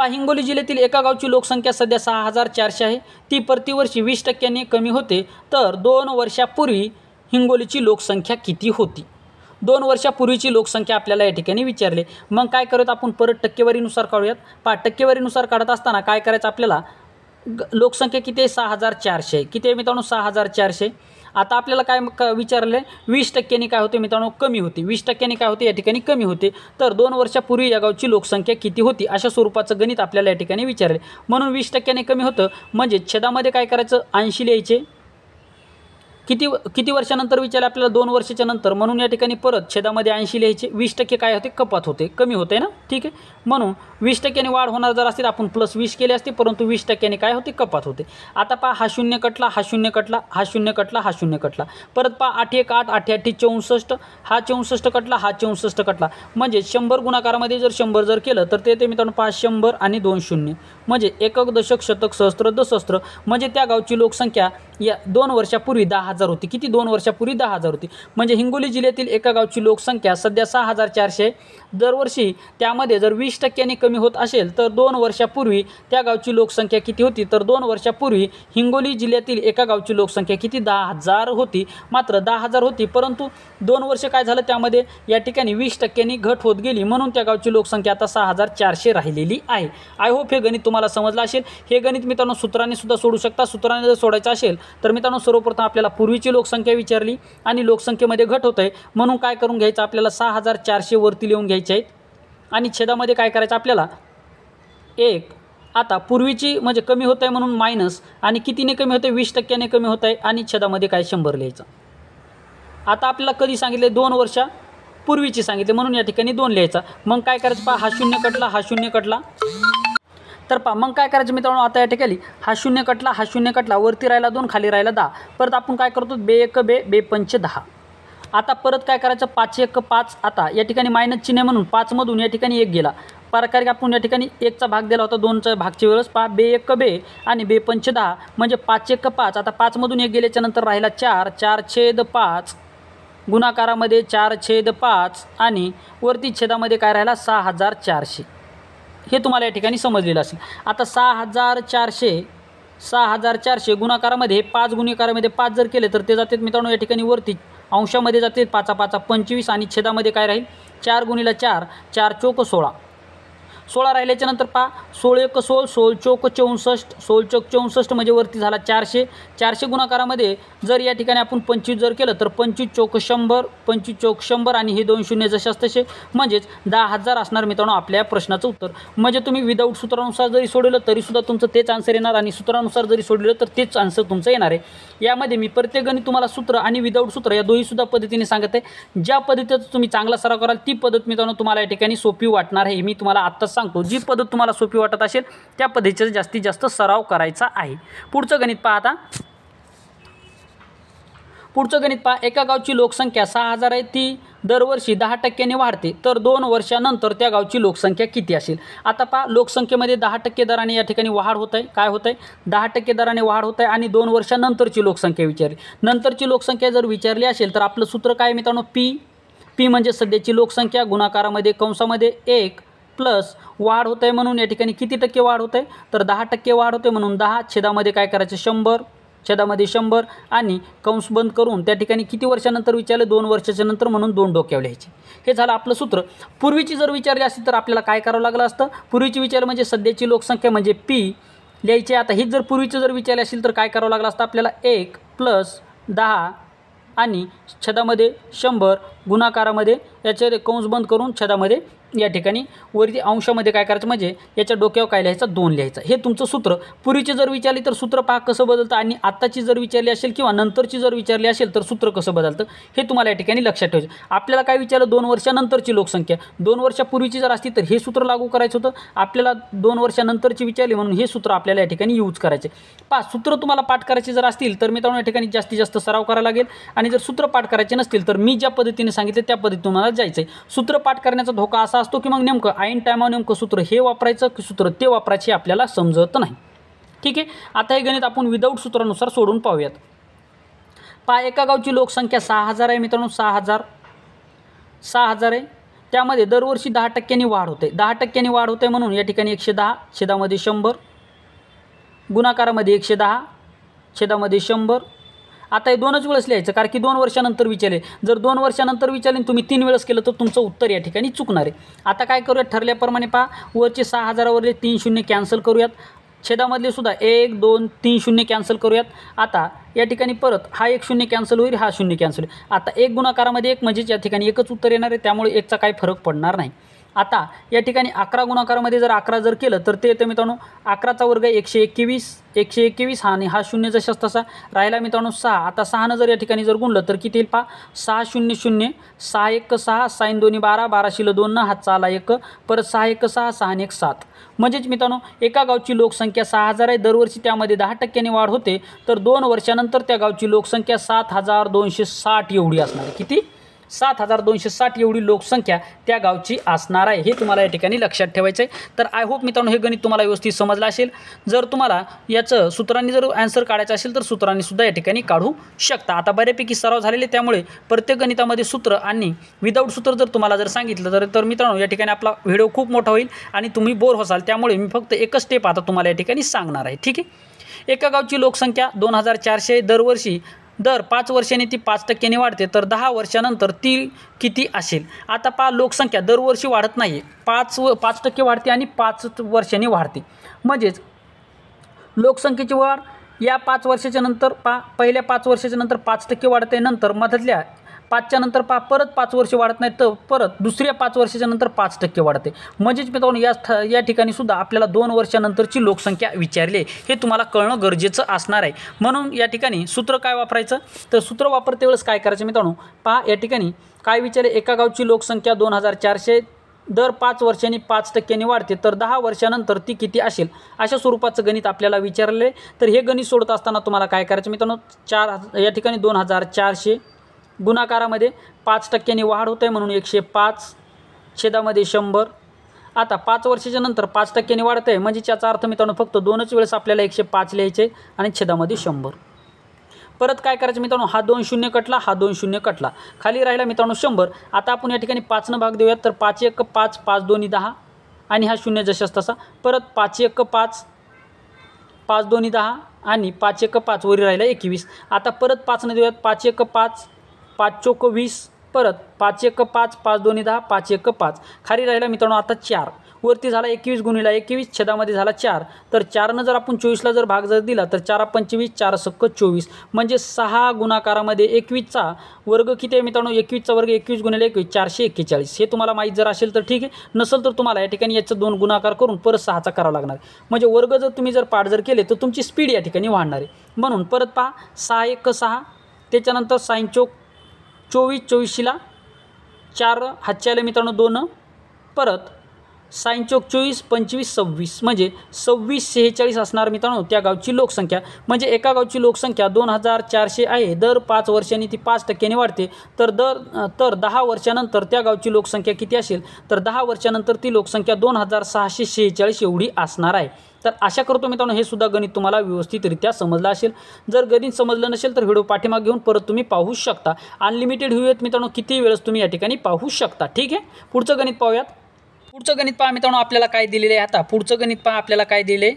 हिंगोली जिल्ह्यातील एका गावची लोकसंख्या सध्या 6400 आहे. ती प्रतिवर्षी 20%ने कमी होते. तर 2 वर्षापूर्वी हिंगोलीची लोकसंख्या किती होती? 2 वर्षापूर्वीची लोकसंख्या आपल्याला या ठिकाणी विचारले. मग काय करूयात आपण परत टक्केवारीनुसार काढूयात. टक्केवारीनुसार काढत असताना काय करायचं आपल्याला, लोकसंख्या किती आहे 6400 आहे. किती आहे मित्रांनो 6400. आता आपल्याला काय विचारलं आहे 20%नी काय होते मित्रांनो कमी होते. 20%नी काय होते या ठिकाणी कमी होते. तर 2 वर्षापूर्वी या गावची लोकसंख्या किती होती अशा स्वरूपाचं गणित आपल्याला या ठिकाणी विचारले. म्हणून 20%ने कमी होतं म्हणजे छेदामध्ये काय करायचं 80 लिहायचे. किती वर्षानंतर विचारले आपल्याला 2 वर्षाच्या नंतर, म्हणून या ठिकाणी परत छेदामध्ये 80 लिहायचे. 20% काय होते कपात होते, कमी होते ना, ठीक आहे. म्हणून 20%ने वाढ होणार जर असतील आपण +20 केले असते, परंतु 20%ने काय होते कपात होते. आता पहा हा शून्य कटला, हा शून्य कटला, हा शून्य कटला, हा शून्य कटला. परत पहा 8 × 8 8 × 8 = 64. हा 64 कटला, हा 64 कटला. म्हणजे 100 गुणाकारामध्ये जर 100 जर केलं तर ते मित्रांनो पहा 100 आणि 2 शून्य, म्हणजे एकक, दशक, शतक, सहस्त्र, दशस्त्र, म्हणजे त्या गावची लोकसंख्या या 2 वर्षापूर्वी 10,000 होती. किती 2 वर्षापूर्वी 10,000 होती. म्हणजे हिंगोली जिल्ह्यातील एका गावची लोकसंख्या सध्या 6400 आहे. दरवर्षी त्यामध्ये जर 20%ने कमी होत असेल तर 2 वर्षापूर्वी त्या गावची लोकसंख्या किती होती, तर 2 वर्षापूर्वी हिंगोली जिल्ह्यातील एका गावची लोकसंख्या किती 10,000 होती. मात्र 10,000 होती, परंतु 2 वर्ष काय झालं त्यामध्ये या ठिकाणी 20%नी घट होत गेली, म्हणून त्या गावची लोकसंख्या आता 6400 राहिलेली आहे. आय होप हे गणित तुम्हाला समजलं असेल. हे गणित मित्रांनो सूत्राने सुद्धा सोडू शकता. सूत्राने जर सोडायचं असेल तर मित्रांनो सर्वप्रथम आपल्याला पूर्वीची लोकसंख्या विचारली आणि लोकसंख्येमध्ये घट होत आहे, म्हणून काय करून घ्यायचं आपल्याला 6400 वरती लिहून घ्यायचे आहेत आणि छेदामध्ये काय करायचं आपल्याला 1. आता पूर्वीची म्हणजे कमी होत आहे म्हणून मायनस, आणि कितीने कमी होते 20%ने कमी होत आहे आणि छेदामध्ये काय 100 लिहायचं. आता आपल्याला कधी सांगितले 2 वर्षापूर्वीची सांगितले म्हणून या ठिकाणी 2 लिहायचा. मग काय करायचं पहा हा शून्य कटला, हा शून्य कटला. तर पहा मग काय करायचं मित्रांनो आता या ठिकाणी हा शून्य कटला, हा शून्य कटला, वरती राहिला 2 खाली राहिला 10. परत आपण काय करतो 2 × 1 = 2 × 5 = 10. आता परत काय करायचं 5 × 1 = 5. आता या ठिकाणी मायनस चिन्ह म्हणून 5 मधून या ठिकाणी 1 गेला. प्रकारे आपण या ठिकाणी 1चा भाग दिला होता 2च्या भागच्या वेळेस. पहा 2 × 1 = 2 आणि 2 × 5 = 10, म्हणजे 5 × 1 = 5. आता 5 मधून 1 गेल्याच्या नंतर राहिला 4. 4/5 गुणाकारामध्ये 4/5 आणि वरती छेदामध्ये काय राहिला 6400. हे तुम्हाला या ठिकाणी समजलेलं असेल. आता 6400 गुणाकारामध्ये 5 गुणाकारामध्ये 5 जर केले तर ते जातात मित्रांनो या ठिकाणी वरती अंशामध्ये जाते 5 5 25 आणि छेदामध्ये काय राहील 4 × 4 4 चौक 16 16 राहिल्याच्या नंतर 16 1 16 16 चौक 64 16 चौक 64 म्हणजे वरती झाला 400 400 गुणाकारामध्ये जर या ठिकाणी आपण 25 जर केलं तर 25 चौक 100 25 चौक 100 आणि हे 2 शून्य जशास तसे म्हणजेच 10,000 असणार मित्रांनो आपल्या प्रश्नाचं उत्तर. म्हणजे तुम्ही विदाऊट सूत्रानुसार जरी सोडवलं तरीसुद्धा तुमचं तेच आन्सर येणार आणि सूत्रानुसार जरी सोडलं तर तेच आन्सर तुमचं येणार आहे. यामध्ये मी प्रत्येक गणित तुम्हाला सूत्र आणि विदाऊट सूत्र या दोन्हीसुद्धा पद्धतीने सांगत आहे. ज्या पद्धतीचा तुम्ही चांगला सराव कराल ती पद्धत मित्रांनो तुम्हाला या ठिकाणी सोपी वाटणार आहे. मी तुम्हाला आत्ताच सांगतो जी पद्धत तुम्हाला सोपी वाटत असेल त्या पद्धतीचा जास्तीत जास्त सराव करायचा आहे. पुढचं गणित पहा आता. पुढचं गणित पहा. एका गावची लोकसंख्या 6000 आहे, ती दरवर्षी 10% वाढते, तर 2 वर्षानंतर त्या गावची लोकसंख्या किती असेल. आता पहा लोकसंख्येमध्ये 10% दराने या ठिकाणी वाढ होत आहे. काय होत आहे 10% दराने वाढ होत आहे आणि 2 वर्षानंतरची लोकसंख्या विचारली. नंतरची लोकसंख्या जर विचारली असेल तर आपलं सूत्र काय मित्रांनो पी म्हणजे सध्याची लोकसंख्या गुणाकारामध्ये कंसामध्ये 1 प्लस वाढ होत आहे म्हणून या ठिकाणी किती टक्के वाढ होत आहे तर 10% वाढ होते म्हणून 10 छेदामध्ये काय करायचं 100 छेदामध्ये 100 आणि कंस बंद करून त्या ठिकाणी किती वर्षानंतर विचारले 2 वर्षाच्या नंतर म्हणून 2 डोक्यावर लिहायचे. हे झालं आपलं सूत्र. पूर्वीची जर विचारली असती तर आपल्याला काय करावं लागलं असतं. पूर्वीची विचार म्हणजे सध्याची लोकसंख्या म्हणजे पी लिहायची. आता हीच जर पूर्वीची जर विचारली असेल तर काय करावं लागलं असतं आपल्याला 1 प्लस 10 आणि छेदामध्ये 100 गुणाकारामध्ये याचे कंस बंद करून छेदामध्ये या ठिकाणी वरती अंशामध्ये काय करायचं म्हणजे याच्या डोक्यावर काय लिहायचं 2 लिहायचं. हे तुमचं सूत्र. पूर्वीची जर विचारली तर सूत्र पहा कसं बदलतं आणि आत्ताची जर विचारली असेल किंवा नंतरची जर विचारली असेल तर सूत्र कसं बदलतं हे तुम्हाला या ठिकाणी लक्षात ठेवायचं. आपल्याला काय विचारलं 2 वर्षानंतरची लोकसंख्या. 2 वर्षापूर्वीची जर असती तर हे सूत्र लागू करायचं होतं. आपल्याला 2 वर्षानंतरची विचारली म्हणून हे सूत्र आपल्याला या ठिकाणी यूज करायचे. पहा सूत्र तुम्हाला पाठ करायचे जर असतील तर मित्रांनो या ठिकाणी जास्तीत जास्त सराव करायला लागेल आणि जर सूत्र पाठ करायचे नसतील तर मी ज्या पद्धतीने सांगितले त्या पद्धतीने तुम्हाला जायचं आहे. सूत्र पाठ करण्याचा धोका असा असतो की मग नेमकं ऐन टायमावर नेमकं सूत्र हे वापरायचं की सूत्र ते वापरायचे आपल्याला समजत नाही. ठीक आहे. आता हे गणित आपण विदाऊट सूत्रानुसार सोडून पाहूयात. पहा एका गावची लोकसंख्या 6000 आहे मित्रांनो. 6000 आहे. त्यामध्ये दरवर्षी 10% वाढ होते. 10% वाढ होते म्हणून या ठिकाणी 110 छेदामध्ये 100 गुणाकारामध्ये 110 छेदामध्ये 100. आता हे 2च वेळेस लिहायचं कारण की 2 वर्षानंतर विचारले. जर 2 वर्षानंतर विचारले तुम्ही 3 वेळेस केलं तर तुमचं उत्तर या ठिकाणी चुकणार आहे. आता काय करूयात ठरल्याप्रमाणे पहा वरचे 6000वरले 3 शून्य कॅन्सल करूयात. छेदामधले सुद्धा 1 2 3 शून्य कॅन्सल करूयात. आता या ठिकाणी परत हा 1 शून्य कॅन्सल होईल हा शून्य कॅन्सल होईल. आता 1 गुणाकारामध्ये 1 म्हणजे या ठिकाणी एकच उत्तर येणार आहे त्यामुळे 1चा काही फरक पडणार नाही. आता या ठिकाणी 11 गुणाकारामध्ये जर 11 जर केलं तर ते येतं मित्रांनो 11चा वर्ग 121 आणि हा शून्य जशाच तसा राहिला मित्रांनो 6. आता 6नं जर या ठिकाणी जर गुणलं तर किती येईल पहा 6 0 0 6 1 6 6 2 12 12 शिल 2 न हातचा आला 1 परत 6 1 6 6 1 7. म्हणजेच मित्रांनो एका गावची लोकसंख्या 6000 आहे. दरवर्षी त्यामध्ये 10% वाढ होते तर 2 वर्षानंतर त्या गावची लोकसंख्या 7260 एवढी असणार आहे. किती 7260 एवढी लोकसंख्या त्या गावची असणार आहे. हे तुम्हाला या ठिकाणी लक्षात ठेवायचं आहे. तर आय होप मित्रांनो हे गणित तुम्हाला व्यवस्थित समजलं असेल. जर तुम्हाला याचं सूत्रांनी जर आन्सर काढायचं असेल तर सूत्रांनी सुद्धा या ठिकाणी काढू शकता. आता बऱ्यापैकी सराव झालेले त्यामुळे प्रत्येक गणितामध्ये सूत्र आणि विदाऊट सूत्र जर तुम्हाला जर सांगितलं तर मित्रांनो या ठिकाणी आपला व्हिडिओ खूप मोठा होईल आणि तुम्ही बोर होसाल. त्यामुळे मी फक्त एकच स्टेप आता तुम्हाला या ठिकाणी सांगणार आहे. ठीक आहे. एका गावची लोकसंख्या 2400 दरवर्षी दर 5 वर्षांनी ती 5% वाढते तर 10 वर्षानंतर ती किती असेल. आता पहा लोकसंख्या दरवर्षी वाढत नाही 5% वाढते आणि 5 वर्षांनी वाढते. म्हणजेच लोकसंख्येची वाढ या 5 वर्षाच्या नंतर पहिल्या 5 वर्षाच्या नंतर 5% वाढते. नंतर मधल्या 5च्या नंतर परत 5 वर्ष वाढत नाही तर परत दुसऱ्या 5 वर्षाच्या नंतर 5% वाढते. म्हणजेच मित्रांनो या ठिकाणी सुद्धा आपल्याला 2 वर्षानंतरची लोकसंख्या विचारली आहे हे तुम्हाला कळणं गरजेचं असणार आहे. म्हणून या ठिकाणी सूत्र काय वापरायचं तर सूत्र वापरते वेळेस काय करायचं मित्रांनो पहा या ठिकाणी काय विचारले एका गावची लोकसंख्या 2400 दर 5 वर्षांनी 5% वाढते तर 10 वर्षानंतर ती किती असेल अशा स्वरूपाचं गणित आपल्याला विचारले. तर हे गणित सोडत असताना तुम्हाला काय करायचं मित्रांनो या ठिकाणी 2400 गुणाकारामध्ये 5% वाढ होत आहे म्हणून 105 छेदामध्ये 100. आता 5 वर्षाच्या नंतर 5% वाढत आहे म्हणजे याचा अर्थ मित्रांनो फक्त 2च वेळेस आपल्याला 105 लिहायचे आणि छेदामध्ये 100. परत काय करायचं मित्रांनो हा 2 शून्य कटला हा 2 शून्य कटला खाली राहिला मित्रांनो 100. आता आपण या ठिकाणी 5 भाग देऊयात तर 5 1 5 5 2 10 आणि हा शून्य जशाच तसा परत 5 1 5 5 2 10 आणि 5 1 5 वरी राहिला 21. आता परत 5 देऊयात 5 1 5 5 चोक 20, परत 5 1 5, 5 2 10, 5 1 5, खाली राहिला मित्रांनो आता 4, वरती झाला 21 गुणिला 21, छेदामध्ये झाला 4, तर 4नं जर आपण 24ला जर भाग जर दिला तर 4 25, 4 सक्क 24, म्हणजे 6 गुणाकारामध्ये 21चा वर्ग किती आहे मित्रांनो, 21चा वर्ग 21 गुणिले 21 441. हे तुम्हाला माहीत जर असेल तर ठीक आहे, नसेल तर तुम्हाला या ठिकाणी याचं 2 गुणाकार करून परत 6चा करावा लागणार आहे. म्हणजे वर्ग जर तुम्ही जर पाठ जर केले तर तुमची स्पीड या ठिकाणी वाढणार आहे. म्हणून परत पहा 6 1 6, त्याच्यानंतर साइन चौक 24, 24ला 4 हातचे आले मित्रांनो 2, परत साइन चौक 24 25 26, म्हणजे 26 46 असणार मित्रांनो त्या गावची लोकसंख्या. म्हणजे एका गावची लोकसंख्या 2400 आहे. दर 5 वर्षांनी ती 5% वाढते. तर 10 वर्षानंतर त्या गावची लोकसंख्या किती असेल, तर 10 वर्षानंतर ती लोकसंख्या 2646 एवढी असणार आहे. तर आशा करतो मित्रांनो हे सुद्धा गणित तुम्हाला व्यवस्थितरित्या समजलं असेल. जर गणित समजलं नसेल तर व्हिडिओ पाठीमागे घेऊन परत तुम्ही पाहू शकता. अनलिमिटेड व्ह्यू आहेत मित्रांनो, किती वेळेस तुम्ही या ठिकाणी पाहू शकता. ठीक आहे, पुढचं गणित पाहूयात. पुढचं गणित पहा मित्रांनो, आपल्याला काय दिलेले आहे. आता पुढचं गणित पहा आपल्याला काय दिले.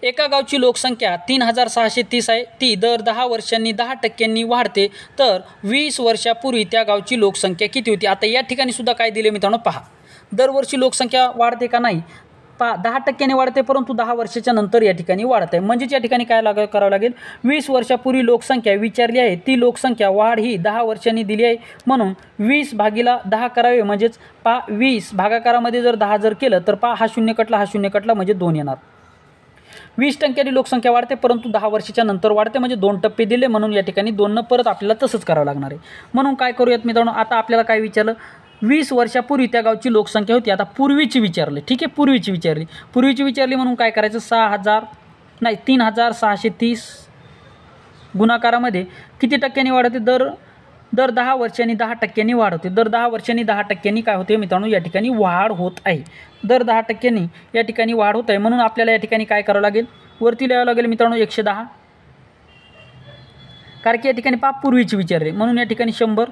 एका गावची लोकसंख्या 3630 आहे. ती दर 10 वर्षांनी 10% वाढते. तर 20 वर्षापूर्वी त्या गावची लोकसंख्या किती होती. आता या ठिकाणी सुद्धा काय दिले मित्रांनो पहा. दरवर्षी लोकसंख्या वाढते का नाही पहा, 10% वाढते, परंतु 10 वर्षाच्या नंतर या ठिकाणी वाढत आहे. म्हणजेच या ठिकाणी काय करावं लागेल, 20 वर्षापूर्वी लोकसंख्या विचारली आहे, ती लोकसंख्या वाढ ही 10 वर्षांनी दिली आहे. म्हणून 20 भागीला 10 करावे. म्हणजेच पहा 20 भागाकारामध्ये जर 10 जर केलं तर पहा हा शून्य कटला म्हणजे 2 येणार. 20% लोकसंख्या वाढते, परंतु 10 वर्षाच्या नंतर वाढते, म्हणजे 2 टप्पे दिले. म्हणून या ठिकाणी 2 परत आपल्याला तसंच करावं लागणार आहे. म्हणून काय करूयात मित्रांनो, आता आपल्याला काय विचारलं, 20 वर्षापूर्वी त्या गावची लोकसंख्या होती. आता पूर्वीची विचारली. ठीक आहे, पूर्वीची विचारली म्हणून काय करायचं, 3630 गुणाकारामध्ये किती टक्क्यांनी वाढते, दर 10 वर्षांनी 10% वाढ होते. दर 10 वर्षांनी 10% काय होते मित्रांनो, या ठिकाणी वाढ होत आहे. दर 10% या ठिकाणी वाढ होत आहे. म्हणून आपल्याला या ठिकाणी काय करावं लागेल, वरती लिहावं लागेल मित्रांनो 110, कारण की या ठिकाणी पहा पूर्वीची विचारली म्हणून या ठिकाणी 100.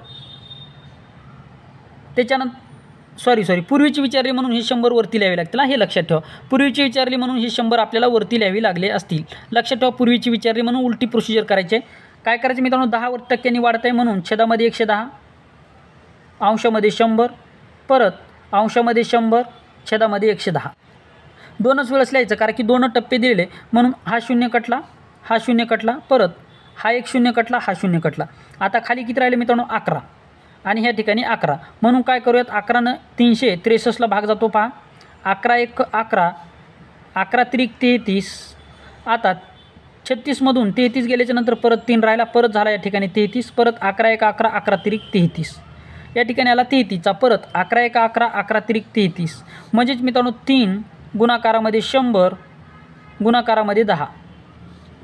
त्याच्यानंतर पूर्वीची विचारली म्हणून हे 100 वरती लिहावे लागतील. हे लक्षात ठेवा. पूर्वीची विचारली म्हणून हे 100 आपल्याला वरती लिहावी लागले असतील. लक्षात ठेवा, पूर्वीची विचारली म्हणून उलटी प्रोसिजर करायचे. काय करायचे मित्रांनो, 10% वाढत आहे म्हणून छेदामध्ये 110, अंशामध्ये 100, परत अंशामध्ये 100, छेदामध्ये 110. 2च वेळेस लिहायचं, कारण की 2 टप्पे दिलेले. म्हणून हा शून्य कटला, परत हा एक शून्य कटला, हा शून्य कटला. आता खाली किती राहिले मित्रांनो, 11, आणि ह्या ठिकाणी 11. म्हणून काय करूयात, 11नं 363ला भाग जातो पहा. 11 1 11, 11 त्रिक 33. आता 36मधून 33 गेल्याच्यानंतर परत 3 राहिला, परत झाला या ठिकाणी 33, परत 11 1 11, 11 त्रिक 33. या ठिकाणी आला 33चा, परत 11 1 11, 11 त्रिक 33. म्हणजेच मित्रांनो 3 गुणाकारामध्ये 100, गुणाकारामध्ये 10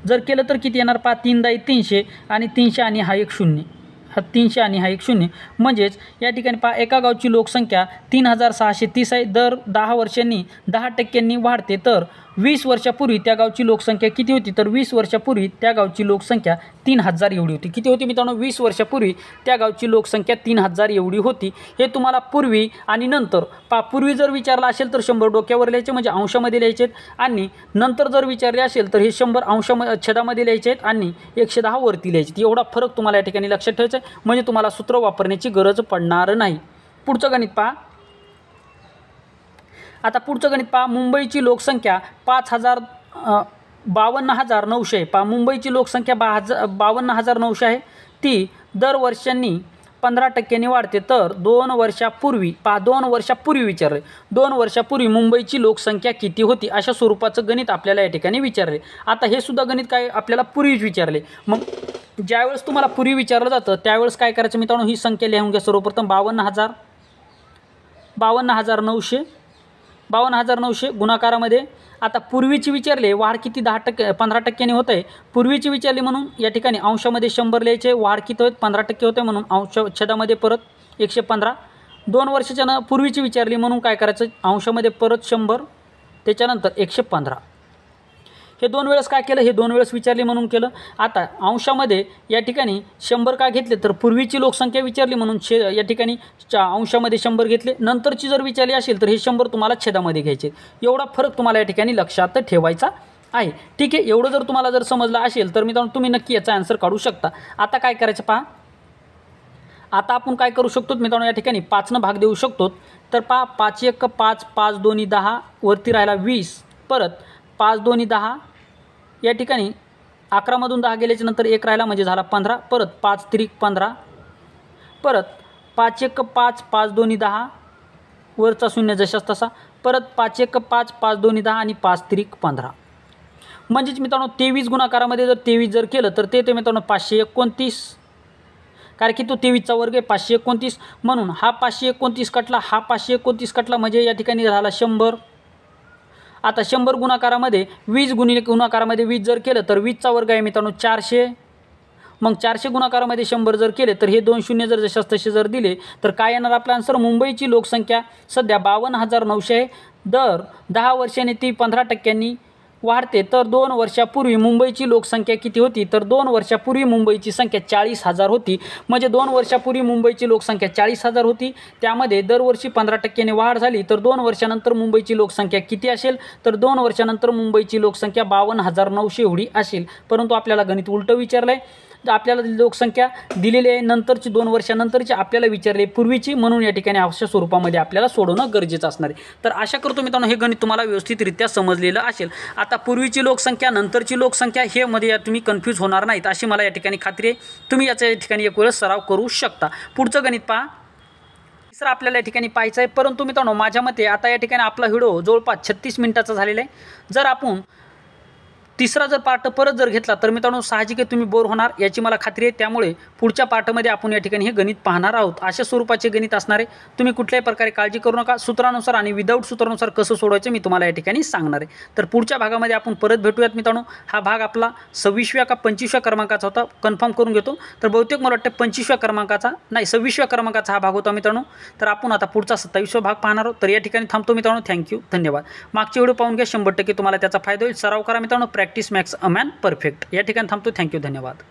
जर केलं तर किती येणार पहा, 3 दाई 300, आणि 300 आणि हा एक शून्य, हा 300 आणि हा एक शून्य. म्हणजेच या ठिकाणी पहा एका गावची लोकसंख्या 3630 आहे. दर 10 वर्षांनी 10% वाढते. तर 20 वर्षापूर्वी त्या गावची लोकसंख्या किती होती, तर 20 वर्षापूर्वी त्या गावची लोकसंख्या 3000 एवढी होती. किती होती मित्रांनो, 20 वर्षापूर्वी त्या गावची लोकसंख्या 3000 एवढी होती. हे तुम्हाला पूर्वी आणि नंतर पहा. पूर्वी जर विचारला असेल तर 100 डोक्यावर लिहायचे, म्हणजे अंशामध्ये लिहायचे, आणि नंतर जर विचारले असेल तर हे 100 छेदामध्ये लिहायचे आहेत आणि 110 वरती लिहायचे. एवढा फरक तुम्हाला या ठिकाणी लक्षात ठेवायचा आहे, म्हणजे तुम्हाला सूत्र वापरण्याची गरज पडणार नाही. पुढचं गणित पहा. आता पुढचं गणित पहा. मुंबईची लोकसंख्या 52,900 पहा. मुंबईची लोकसंख्या 52,900 आहे. ती दर वर्षांनी 15% वाढते. तर 2 वर्षापूर्वी पहा, 2 वर्षापूर्वी विचारले, 2 वर्षापूर्वी मुंबईची लोकसंख्या किती होती, अशा स्वरूपाचं गणित आपल्याला या ठिकाणी विचारले. आता हे सुद्धा गणित काय आपल्याला पूर्वीच विचारले. मग ज्यावेळेस तुम्हाला पूर्वी विचारलं जातं त्यावेळेस काय करायचं मित्रांनो, ही संख्या लिहून घ्या. सर्वप्रथम 52,900 गुणाकारामध्ये. आता पूर्वीची विचारले, वाढ किती 15% होत आहे. पूर्वीची विचारली म्हणून या ठिकाणी अंशामध्ये 100 लिहायचे. वाढ किती होत 15% होते, म्हणून अंश छेदामध्ये परत 115. 2 वर्षाच्या पूर्वीची विचारली म्हणून काय करायचं, अंशामध्ये परत 100, त्याच्यानंतर 115. हे 2 वेळेस काय केलं, हे 2 वेळेस विचारली म्हणून केलं. आता अंशामध्ये या ठिकाणी 100 का घेतले, तर पूर्वीची लोकसंख्या विचारली म्हणून या ठिकाणी अंशामध्ये 100 घेतले. नंतरची जर विचारली असेल तर हे 100 तुम्हाला छेदामध्ये घ्यायचे. एवढा फरक तुम्हाला या ठिकाणी लक्षात ठेवायचा आहे. ठीक आहे, एवढं जर तुम्हाला जर समजलं असेल तर मित्रांनो तुम्ही नक्की याचा आन्सर काढू शकता. आता काय करायचं पहा, आता आपण काय करू शकतो मित्रांनो, या ठिकाणी 5नं भाग देऊ शकतो. तर 5 1 5, 5 2 10, वरती राहिला 20, परत 5 2 10, या ठिकाणी 11मधून 10 गेल्याच्या नंतर 1 राहिला म्हणजे झाला 15, परत 5 3 15, परत 5 1 5, 5 2 10, वरचा शून्य जशाच तसा, परत 5 1 5, 5 2 10 आणि 5 3 15. म्हणजेच मित्रांनो 23 गुणाकारामध्ये जर 23 जर केलं तर ते मित्रांनो 529, कारण की तो 23चा वर्ग आहे 529, म्हणून हा 529 कटला, हा 529 कटला, म्हणजे या ठिकाणी झाला 100. आता 100 गुणाकारामध्ये 20 गुणाकारामध्ये 20 जर केलं तर 20चा वर्ग आहे मित्रांनो 400. मग 400 गुणाकारामध्ये 100 जर केले तर हे 2 शून्य जर जशाच तसे जर दिले तर काय येणार आपला आन्सर? मुंबईची लोकसंख्या सध्या 52,900 आहे. दर 10 वर्षांनी ती 15% वाढते. तर 2 वर्षापूर्वी मुंबईची लोकसंख्या किती होती? तर 2 वर्षापूर्वी मुंबईची संख्या 40,000 होती. म्हणजे 2 वर्षापूर्वी मुंबईची लोकसंख्या 40,000 होती, त्यामध्ये दरवर्षी 15% वाढ झाली. तर 2 वर्षानंतर मुंबईची लोकसंख्या किती असेल? तर 2 वर्षानंतर मुंबईची लोकसंख्या 52,900 एवढी असेल. परंतु आपल्याला गणित उलटं विचारलं आहे. आपल्याला लोकसंख्या दिलेली आहे नंतरची, 2 वर्षानंतरची आपल्याला विचारले पूर्वीची, म्हणून या ठिकाणी अशा स्वरूपामध्ये आपल्याला सोडवणं गरजेचं असणार आहे. तर आशा करतो मित्रांनो हे गणित तुम्हाला व्यवस्थितरित्या समजलेलं असेल. आता पूर्वीची लोकसंख्या नंतरची लोकसंख्या हे मध्ये या तुम्ही कन्फ्यूज होणार नाहीत अशी मला या ठिकाणी खात्री आहे. तुम्ही याच्या ठिकाणी एक वेळ सराव करू शकता. पुढचं गणित पहा. तिसरं आपल्याला या ठिकाणी पाहायचं आहे. परंतु मित्रांनो माझ्या मते आता या ठिकाणी आपला व्हिडिओ जवळपास 36 मिनिटाचा झालेला आहे. जर आपण तिसरा जर पार्ट परत जर घेतला तर मित्रांनो साहजिक आहे तुम्ही बोर होणार याची मला खात्री आहे. त्यामुळे पुढच्या पार्टमध्ये आपण या ठिकाणी हे गणित पाहणार आहोत. अशा स्वरूपाचे गणित असणार आहे. तुम्ही कुठल्याही प्रकारे काळजी करू नका. सूत्रानुसार आणि विदाऊट सूत्रानुसार कसं सोडवायचं मी तुम्हाला या ठिकाणी सांगणार आहे. तर पुढच्या भागामध्ये आपण परत भेटूयात मित्रांनो. हा भाग आपला 26व्या का 25व्या क्रमांकाचा होता, कन्फर्म करून घेतो. तर बहुतेक मला वाटतं 25व्या क्रमांकाचा नाही 26व्या क्रमांकाचा हा भाग होता मित्रांनो. तर आपण आता पुढचा 27वा भाग पाहणार आहोत. तर या ठिकाणी थांबतो मित्रांनो. थँक्यू, धन्यवाद. मागचे व्हिडिओ पाहून घ्या, 100% तुम्हाला त्याचा फायदा होईल. सराव करा मित्रांनो. Practice max a man perfect. या ठिकाणी थांबतो. थँक्यू, धन्यवाद.